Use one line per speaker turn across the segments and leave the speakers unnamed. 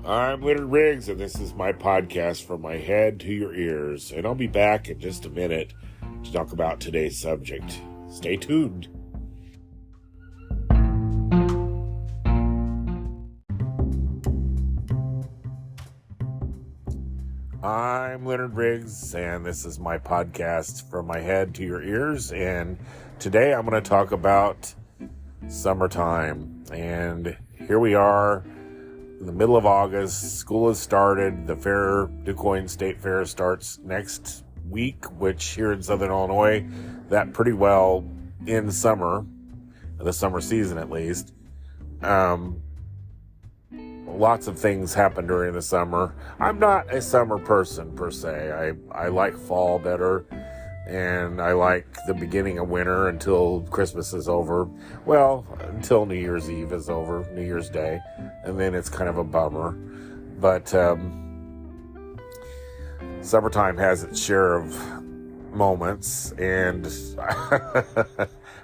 I'm Leonard Riggs, and this is my podcast from my head to your ears. And I'll be back in just a minute to talk about today's subject. Stay tuned. I'm Leonard Riggs, and this is my podcast from my head to your ears. And today I'm going to talk about summertime. And here we are in the middle of August. School has started. The DuQuoin State Fair starts next week, which here in Southern Illinois, that pretty well in summer, the summer season at least. Lots of things happen during the summer. I'm not a summer person per se. I like fall better, and I like the beginning of winter until Christmas is over. Well, until New Year's Eve is over, New Year's Day, and then it's kind of a bummer. But summertime has its share of moments, and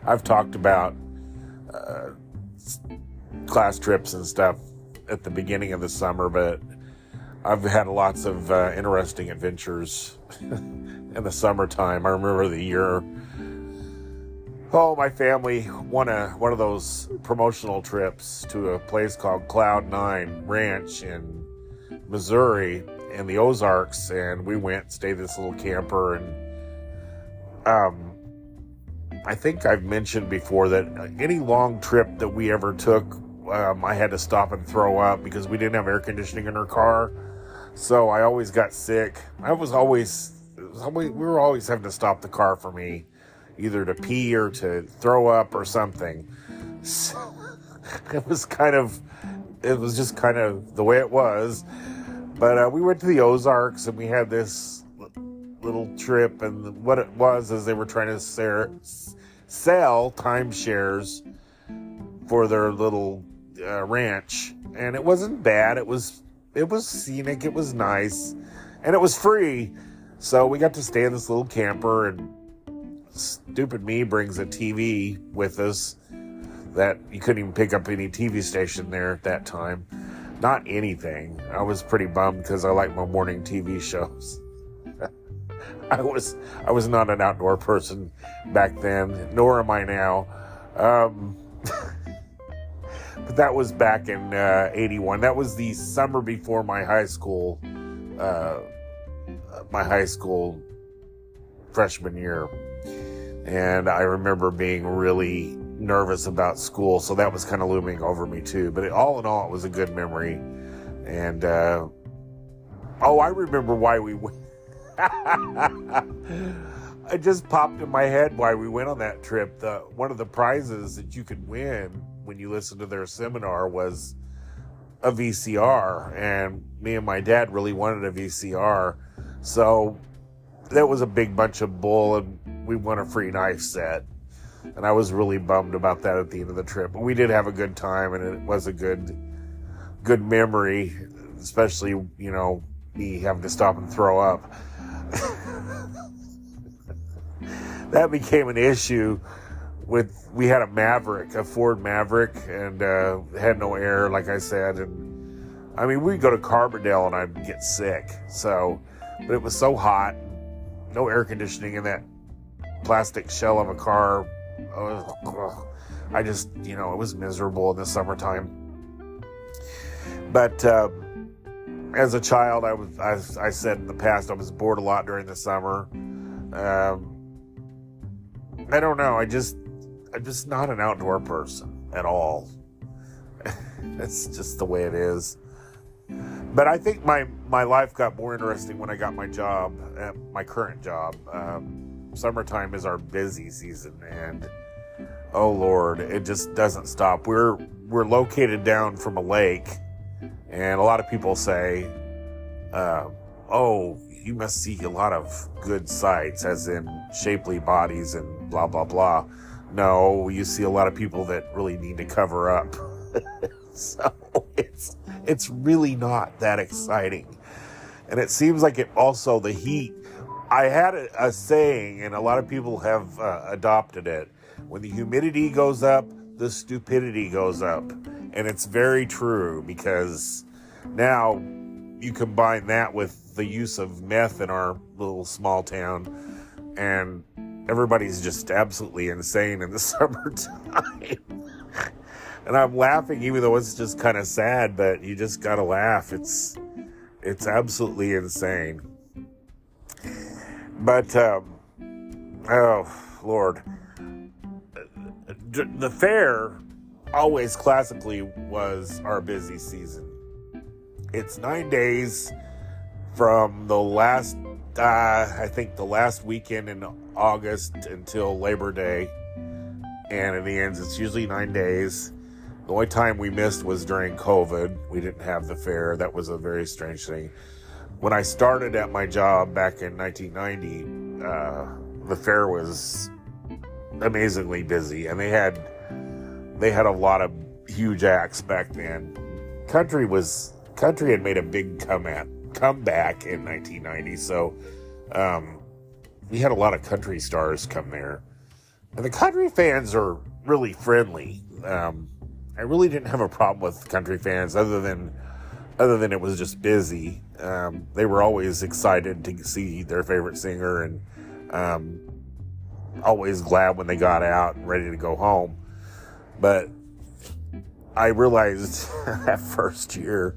I've talked about class trips and stuff at the beginning of the summer, but I've had lots of interesting adventures in the summertime. I remember the year, my family won one of those promotional trips to a place called Cloud 9 Ranch in Missouri in the Ozarks, and we went, stayed in this little camper, and I think I've mentioned before that any long trip that we ever took, I had to stop and throw up because we didn't have air conditioning in our car. So I always got sick. We were always having to stop the car for me, either to pee or to throw up or something. So it was just kind of the way it was. But we went to the Ozarks and we had this little trip, and what it was is they were trying to sell timeshares for their little ranch, and it wasn't bad. It was scenic, it was nice, and it was free. So we got to stay in this little camper, and stupid me brings a TV with us that you couldn't even pick up any TV station there at that time. Not anything. I was pretty bummed because I like my morning TV shows. I was not an outdoor person back then, nor am I now. But that was back in 81. That was the summer before my high school freshman year. And I remember being really nervous about school, so that was kind of looming over me too. But all in all, it was a good memory. And, I remember why we went. It just popped in my head why we went on that trip. One of the prizes that you could win when you listened to their seminar was a VCR, and me and my dad really wanted a VCR, so that was a big bunch of bull, and we won a free knife set, and I was really bummed about that at the end of the trip. But we did have a good time, and it was a good memory, especially, me having to stop and throw up. That became an issue we had a Ford Maverick, and had no air, like I said, and we'd go to Carbondale and I'd get sick. But it was so hot, no air conditioning in that plastic shell of a car. It was miserable in the summertime. But as a child, I said in the past, I was bored a lot during the summer. I don't know. I'm just not an outdoor person at all. That's just the way it is. But I think my life got more interesting when I got my job, my current job. Summertime is our busy season, and oh Lord, it just doesn't stop. We're located down from a lake, and a lot of people say, you must see a lot of good sights, as in shapely bodies and blah, blah, blah. No, you see a lot of people that really need to cover up. So it's really not that exciting. And it seems like the heat. I had a saying, and a lot of people have adopted it. When the humidity goes up, the stupidity goes up. And it's very true, because Now, you combine that with the use of meth in our little small town, and everybody's just absolutely insane in the summertime. And I'm laughing even though it's just kind of sad, but you just gotta laugh. It's absolutely insane. But, oh, Lord. The fair always classically was our busy season. It's 9 days from the last, I think the last weekend in August until Labor Day. And in the end, it's usually 9 days. The only time we missed was during COVID. We didn't have the fair. That was a very strange thing. When I started at my job back in 1990, the fair was amazingly busy, and they had a lot of huge acts back then. Country had made a big comeback in 1990, so we had a lot of country stars come there, and the country fans are really friendly. I really didn't have a problem with country fans, other than it was just busy. They were always excited to see their favorite singer, and always glad when they got out and ready to go home. But I realized that first year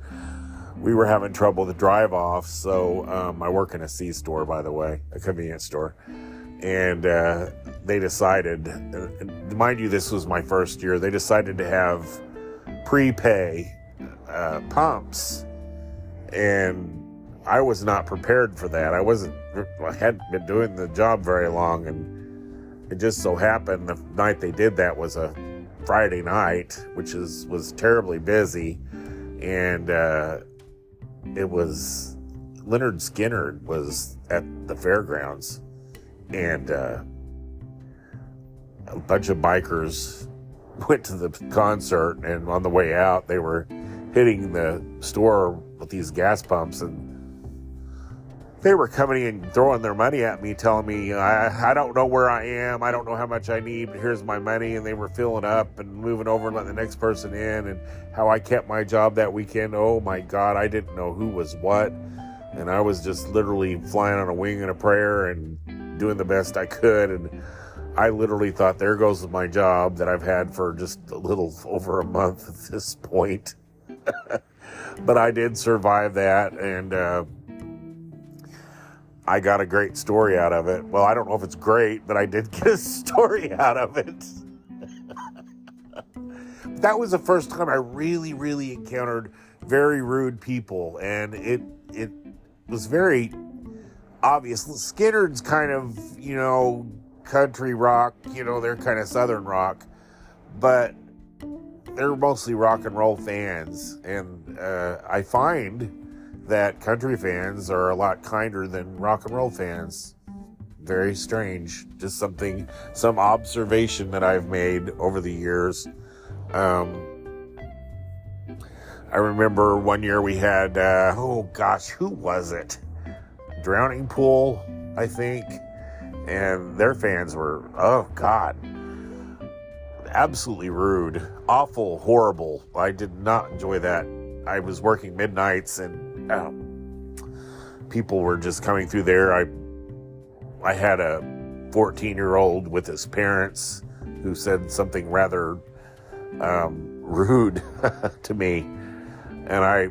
we were having trouble with the drive-off. So I work in a C-store, by the way, a convenience store. And they decided, mind you, this was my first year, they decided to have prepay pumps. And I was not prepared for that. I hadn't been doing the job very long, and it just so happened the night they did that was a Friday night, which was terribly busy, and it was Leonard Skinner was at the fairgrounds, and a bunch of bikers went to the concert, and on the way out they were hitting the store with these gas pumps, and they were coming in and throwing their money at me, telling me, I don't know where I am, I don't know how much I need, but here's my money. And they were filling up and moving over and letting the next person in, and how I kept my job that weekend. Oh my God, I didn't know who was what. And I was just literally flying on a wing and a prayer and doing the best I could. And I literally thought, there goes my job that I've had for just a little over a month at this point. But I did survive that, and I got a great story out of it. Well, I don't know if it's great, but I did get a story out of it. That was the first time I really, really encountered very rude people, and it was very obvious. Skinner's kind of, country rock, they're kind of southern rock, but they're mostly rock and roll fans, and I find that country fans are a lot kinder than rock and roll fans. Very strange. Just some observation that I've made over the years. I remember one year we had, who was it? Drowning Pool, I think. And their fans were, oh God, absolutely rude, awful, horrible. I did not enjoy that. I was working midnights, and people were just coming through there. I had a 14-year-old with his parents who said something rather rude to me, and I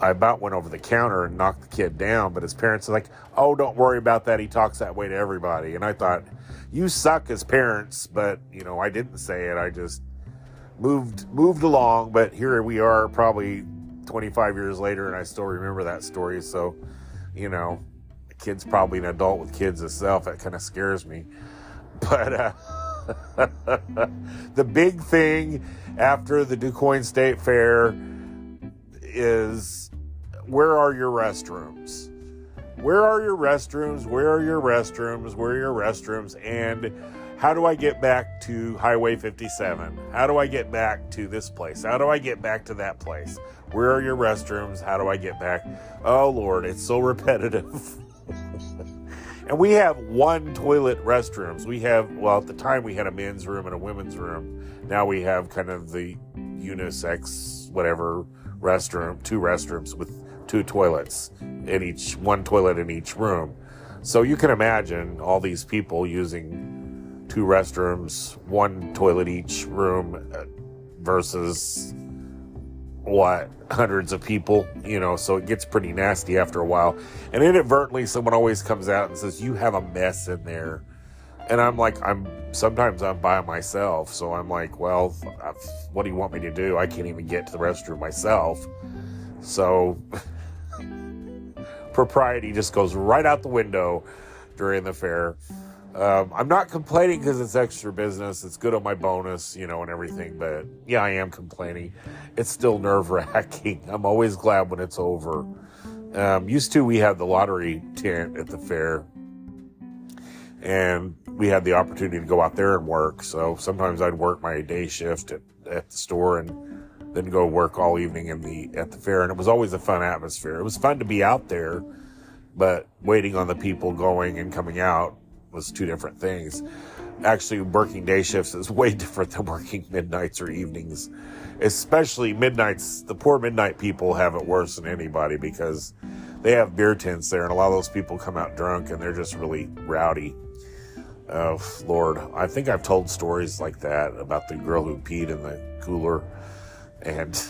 about went over the counter and knocked the kid down, but his parents are like, oh, don't worry about that, he talks that way to everybody. And I thought, you suck as parents, but I didn't say it. I just moved along. But here we are, probably 25 years later, and I still remember that story. So, the kid's probably an adult with kids himself. That kind of scares me. But the big thing after the DuQuoin State Fair is, where are your restrooms? Where are your restrooms? Where are your restrooms? Where are your restrooms? And how do I get back to Highway 57? How do I get back to this place? How do I get back to that place? Where are your restrooms? How do I get back? Oh, Lord, it's so repetitive. And we have one toilet restrooms. We have, at the time we had a men's room and a women's room. Now we have kind of the unisex, whatever, two restrooms with two toilets one toilet in each room. So you can imagine all these people using two restrooms, one toilet each room versus hundreds of people, so it gets pretty nasty after a while. And inadvertently, someone always comes out and says, "You have a mess in there." And I'm like, sometimes I'm by myself. So I'm like, well, what do you want me to do? I can't even get to the restroom myself. So propriety just goes right out the window during the fair. I'm not complaining because it's extra business. It's good on my bonus, and everything. But yeah, I am complaining. It's still nerve-wracking. I'm always glad when it's over. Used to, we had the lottery tent at the fair, and we had the opportunity to go out there and work. So sometimes I'd work my day shift at the store and then go work all evening at the fair. And it was always a fun atmosphere. It was fun to be out there, but waiting on the people going and coming out was two different things. Actually, working day shifts is way different than working midnights or evenings. Especially midnights. The poor midnight people have it worse than anybody because they have beer tents there, and a lot of those people come out drunk and they're just really rowdy. Oh, Lord. I think I've told stories like that about the girl who peed in the cooler. And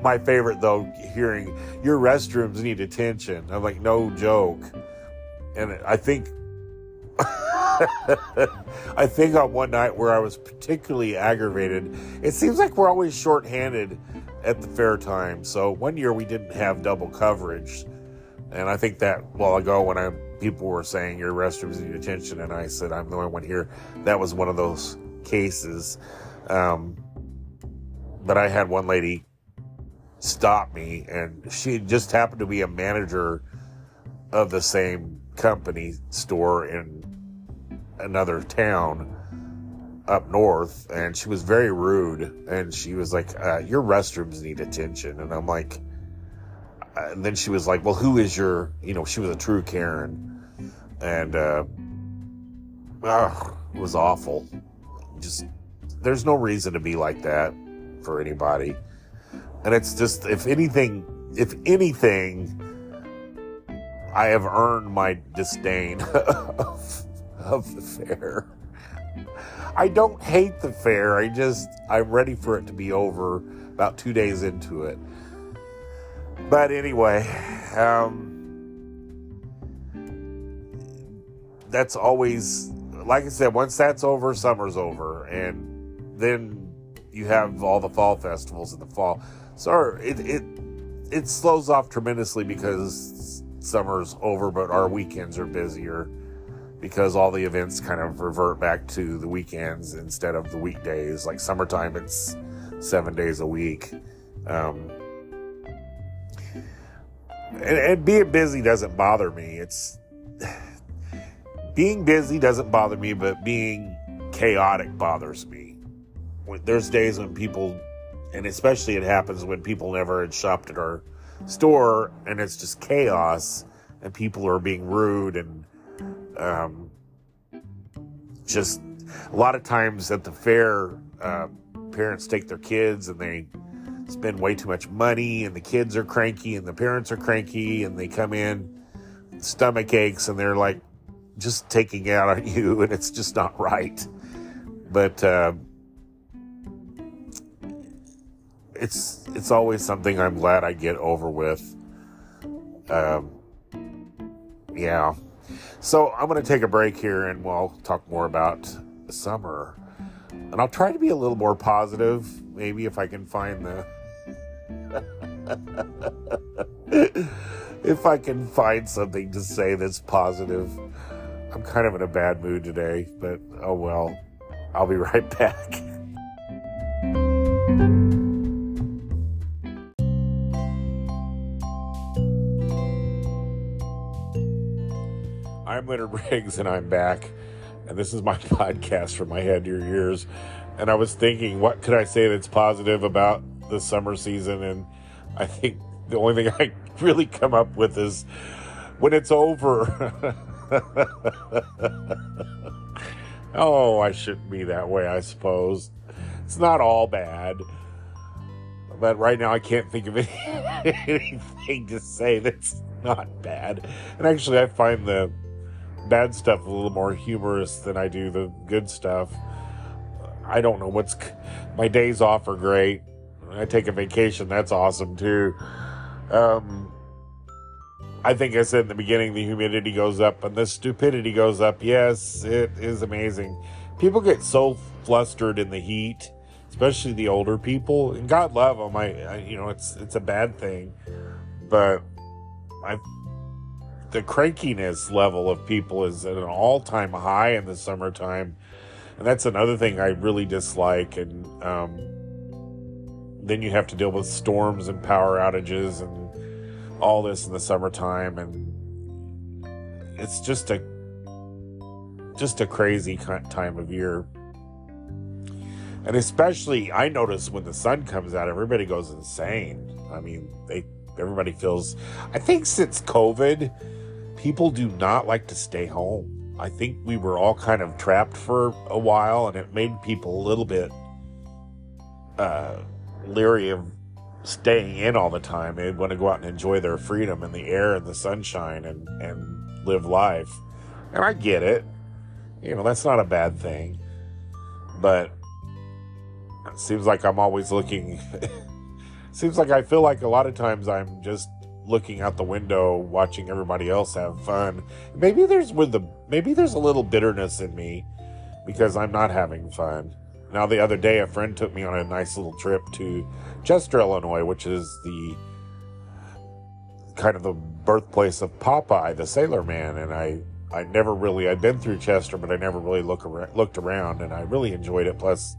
my favorite, though, hearing, "Your restrooms need attention." I'm like, no joke. And I think I think on one night where I was particularly aggravated, it seems like we're always shorthanded at the fair time. So one year we didn't have double coverage. And I think that while ago when people were saying your restrooms need attention, and I said I'm the only one here, that was one of those cases. But I had one lady stop me, and she just happened to be a manager of the same company store in another town up north, and she was very rude, and she was like, "Your restrooms need attention." And I'm like, and then she was like, "Well, who is your," she was a true Karen, and it was awful. Just, there's no reason to be like that for anybody. And it's just, if anything, I have earned my disdain of the fair. I don't hate the fair. I'm ready for it to be over about 2 days into it. But anyway, that's always, like I said, once that's over, summer's over. And then you have all the fall festivals in the fall. So it slows off tremendously because summer's over, but our weekends are busier because all the events kind of revert back to the weekends instead of the weekdays. Like summertime, it's 7 days a week. And being busy doesn't bother me. Being busy doesn't bother me, but being chaotic bothers me. There's days when people, and especially it happens when people never had shopped at our store, and it's just chaos, and people are being rude, and just a lot of times at the fair, parents take their kids and they spend way too much money, and the kids are cranky and the parents are cranky, and they come in stomach aches and they're like just taking it out on you, and it's just not right. But it's always something I'm glad I get over with. Yeah. So I'm going to take a break here, and we'll talk more about the summer. And I'll try to be a little more positive, maybe if I can find if I can find something to say that's positive. I'm kind of in a bad mood today, but oh well. I'll be right back. I'm Leonard Riggs, and I'm back. And this is my podcast from my head to your ears. And I was thinking, what could I say that's positive about the summer season? And I think the only thing I really come up with is when it's over. Oh, I shouldn't be that way, I suppose. It's not all bad. But right now I can't think of anything to say that's not bad. And actually I find the bad stuff a little more humorous than I do the good stuff. I don't know my days off are great. I take a vacation, that's awesome too. I think I said in the beginning, the humidity goes up and the stupidity goes up. Yes, it is amazing. People get so flustered in the heat, especially the older people, and God love them. It's a bad thing, but the crankiness level of people is at an all-time high in the summertime, and that's another thing I really dislike. And then you have to deal with storms and power outages and all this in the summertime, and it's just a crazy time of year. And especially I notice when the sun comes out, everybody goes insane. I mean, everybody feels, I think since COVID, people do not like to stay home. I think we were all kind of trapped for a while, and it made people a little bit leery of staying in all the time. They want to go out and enjoy their freedom and the air and the sunshine and live life. And I get it. That's not a bad thing. But it seems like I'm always looking. Seems like I feel like a lot of times I'm just looking out the window, watching everybody else have fun. Maybe there's a little bitterness in me because I'm not having fun. Now, the other day, a friend took me on a nice little trip to Chester, Illinois, which is the kind of the birthplace of Popeye, the Sailor Man. And I'd been through Chester, but I never really looked around, and I really enjoyed it. Plus,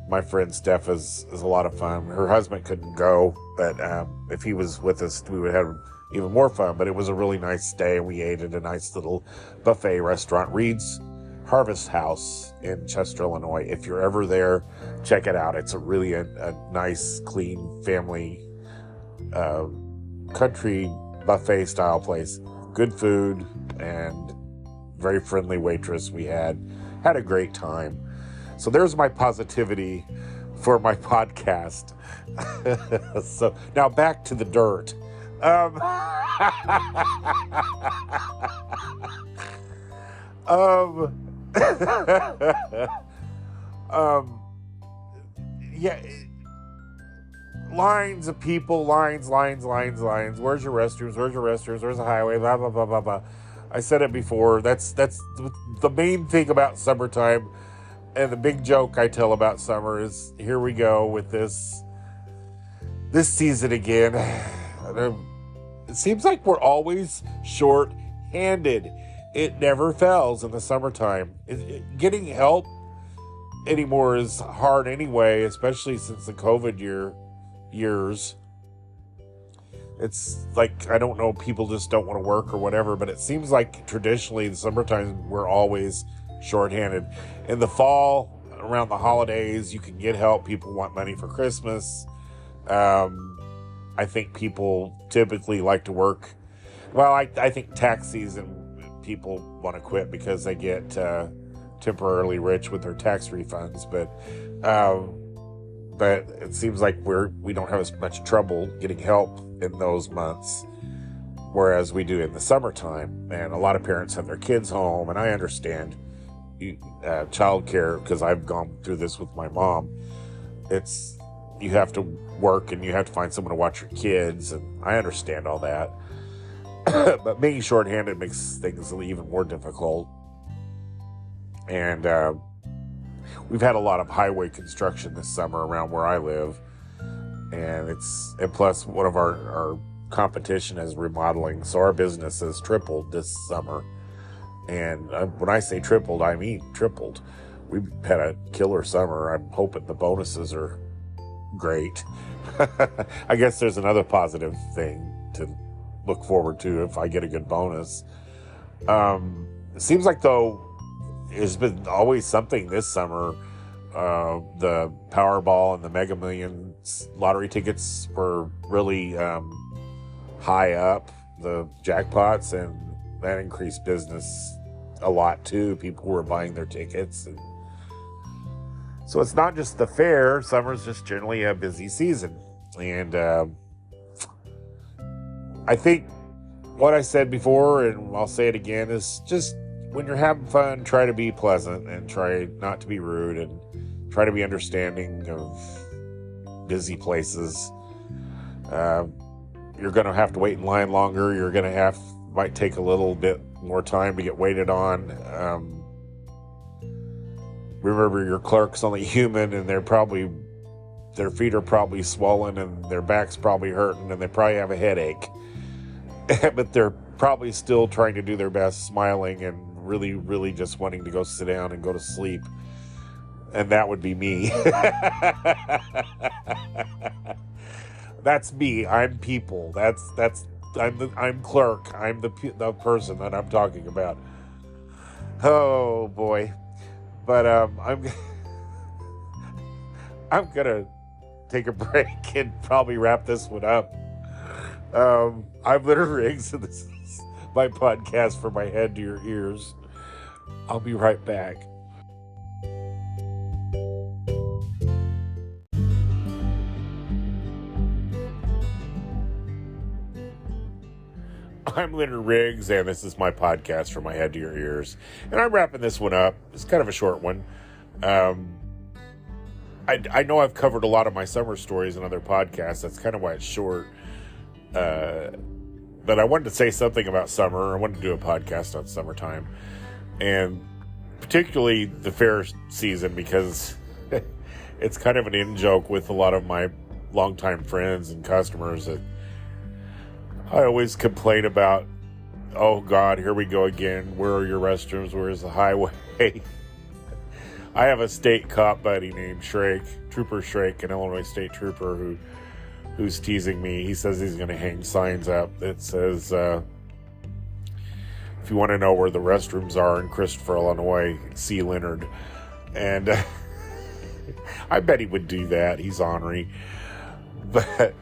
my friend Steph is a lot of fun. Her husband couldn't go, but if he was with us, we would have even more fun. But it was a really nice stay, and we ate at a nice little buffet restaurant, Reed's Harvest House in Chester, Illinois. If you're ever there, check it out. It's a really a nice, clean, family, country buffet style place. Good food and very friendly waitress. We had a great time. So there's my positivity for my podcast. So now back to the dirt. Yeah, lines of people, lines. Where's your restrooms? Where's the highway? Blah, blah, blah, blah, blah. I said it before. That's the main thing about summertime. And the big joke I tell about summer is, here we go with this season again. It seems like we're always short-handed. It never fails in the summertime. Getting help anymore is hard anyway, especially since the COVID years. It's like, I don't know, people just don't want to work or whatever, but it seems like traditionally in the summertime we're always shorthanded. In the fall, around the holidays, you can get help. People want money for Christmas. I think people typically like to work. Well, I think tax season, people want to quit because they get temporarily rich with their tax refunds. But it seems like we don't have as much trouble getting help in those months, whereas we do in the summertime. And a lot of parents have their kids home, and I understand childcare, because I've gone through this with my mom. You have to work and you have to find someone to watch your kids, and I understand all that. But being shorthanded makes things even more difficult. And we've had a lot of highway construction this summer around where I live, and plus one of our competition is remodeling, so our business has tripled this summer. And when I say tripled, I mean tripled. We've had a killer summer. I'm hoping the bonuses are great. I guess there's another positive thing to look forward to if I get a good bonus. It seems like, though, there's been always something this summer. The Powerball and the Mega Millions lottery tickets were really high up, the jackpots, and that increased business a lot too. People were buying their tickets, and So it's not just the fair. Summer's just generally a busy season. And I think what I said before, and I'll say it again, is just when you're having fun, try to be pleasant and try not to be rude and try to be understanding of busy places. You're going to have to wait in line longer. You're going to might take a little bit more time to get waited on. Remember, your clerk's only human, and their feet are probably swollen and their back's probably hurting and they probably have a headache. But they're probably still trying to do their best, smiling and really, really just wanting to go sit down and go to sleep. And that would be me. That's me. I'm people. I'm clerk. I'm the person that I'm talking about. Oh boy. But I'm gonna take a break and probably wrap this one up. I'm Leonard Riggs, and this is my podcast from my head to your ears. I'll be right back. I'm Leonard Riggs, and this is my podcast from my head to your ears. And I'm wrapping this one up. It's kind of a short one. I know I've covered a lot of my summer stories in other podcasts. That's kind of why it's short. But I wanted to say something about summer. I wanted to do a podcast on summertime. And particularly the fair season, because it's kind of an in-joke with a lot of my longtime friends and customers that I always complain about, oh God, here we go again. Where are your restrooms? Where's the highway? I have a state cop buddy named Shrake, Trooper Shrake, an Illinois state trooper who's teasing me. He says he's going to hang signs up that says, if you want to know where the restrooms are in Christopher, Illinois, see Leonard. And I bet he would do that. He's ornery. But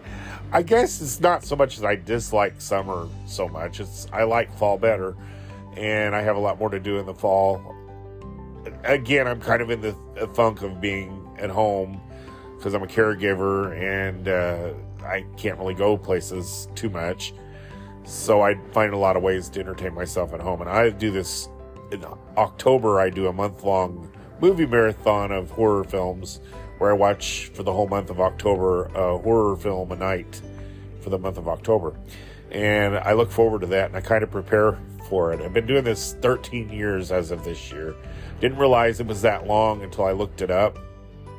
I guess it's not so much as I dislike summer so much. I like fall better, and I have a lot more to do in the fall. Again, I'm kind of in the funk of being at home because I'm a caregiver, and I can't really go places too much. So I find a lot of ways to entertain myself at home. And I do this in October. I do a month-long movie marathon of horror films where I watch for the whole month of October a horror film a night for the month of October. And I look forward to that, and I kind of prepare for it. I've been doing this 13 years as of this year. Didn't realize it was that long until I looked it up.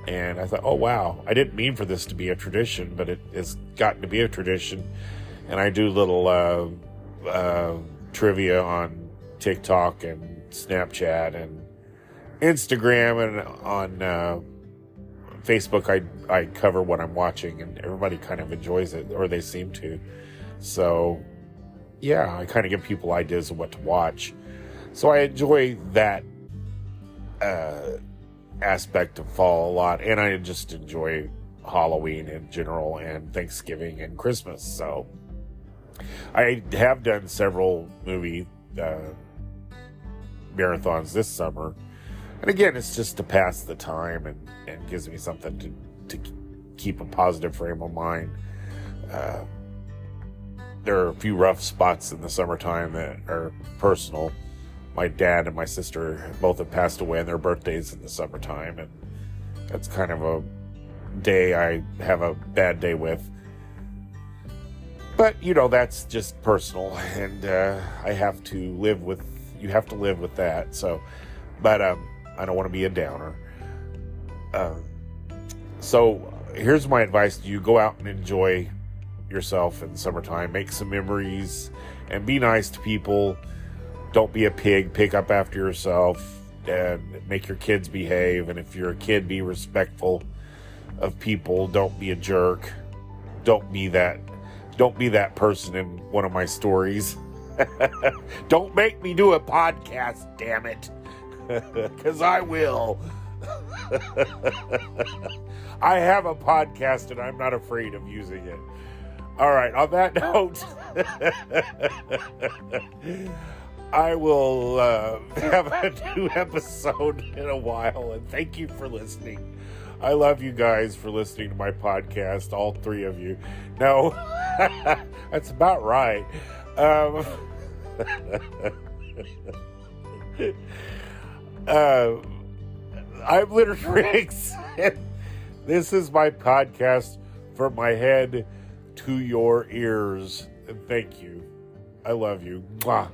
And I thought, oh, wow, I didn't mean for this to be a tradition, but it has gotten to be a tradition. And I do little trivia on TikTok and Snapchat and Instagram, and on Facebook I cover what I'm watching, and everybody kind of enjoys it, or they seem to. So, yeah, I kind of give people ideas of what to watch. So I enjoy that aspect of fall a lot, and I just enjoy Halloween in general, and Thanksgiving and Christmas. So I have done several movie marathons this summer, and again, it's just to pass the time and gives me something to keep a positive frame of mind. There are a few rough spots in the summertime that are personal. My dad and my sister both have passed away on their birthdays in the summertime, and that's kind of a day I have a bad day with. But, that's just personal, and you have to live with that. So, but I don't want to be a downer. So here's my advice to you. Go out and enjoy yourself in the summertime. Make some memories and be nice to people. Don't be a pig. Pick up after yourself and make your kids behave. And if you're a kid, be respectful of people. Don't be a jerk. Don't be that person in one of my stories. Don't make me do a podcast, damn it. Because I will. I have a podcast and I'm not afraid of using it. All right, on that note, I will have a new episode in a while, and thank you for listening. I love you guys for listening to my podcast, all three of you. No, that's about right. I'm Litter Riggs, and this is my podcast from my head to your ears. And thank you. I love you. Mwah.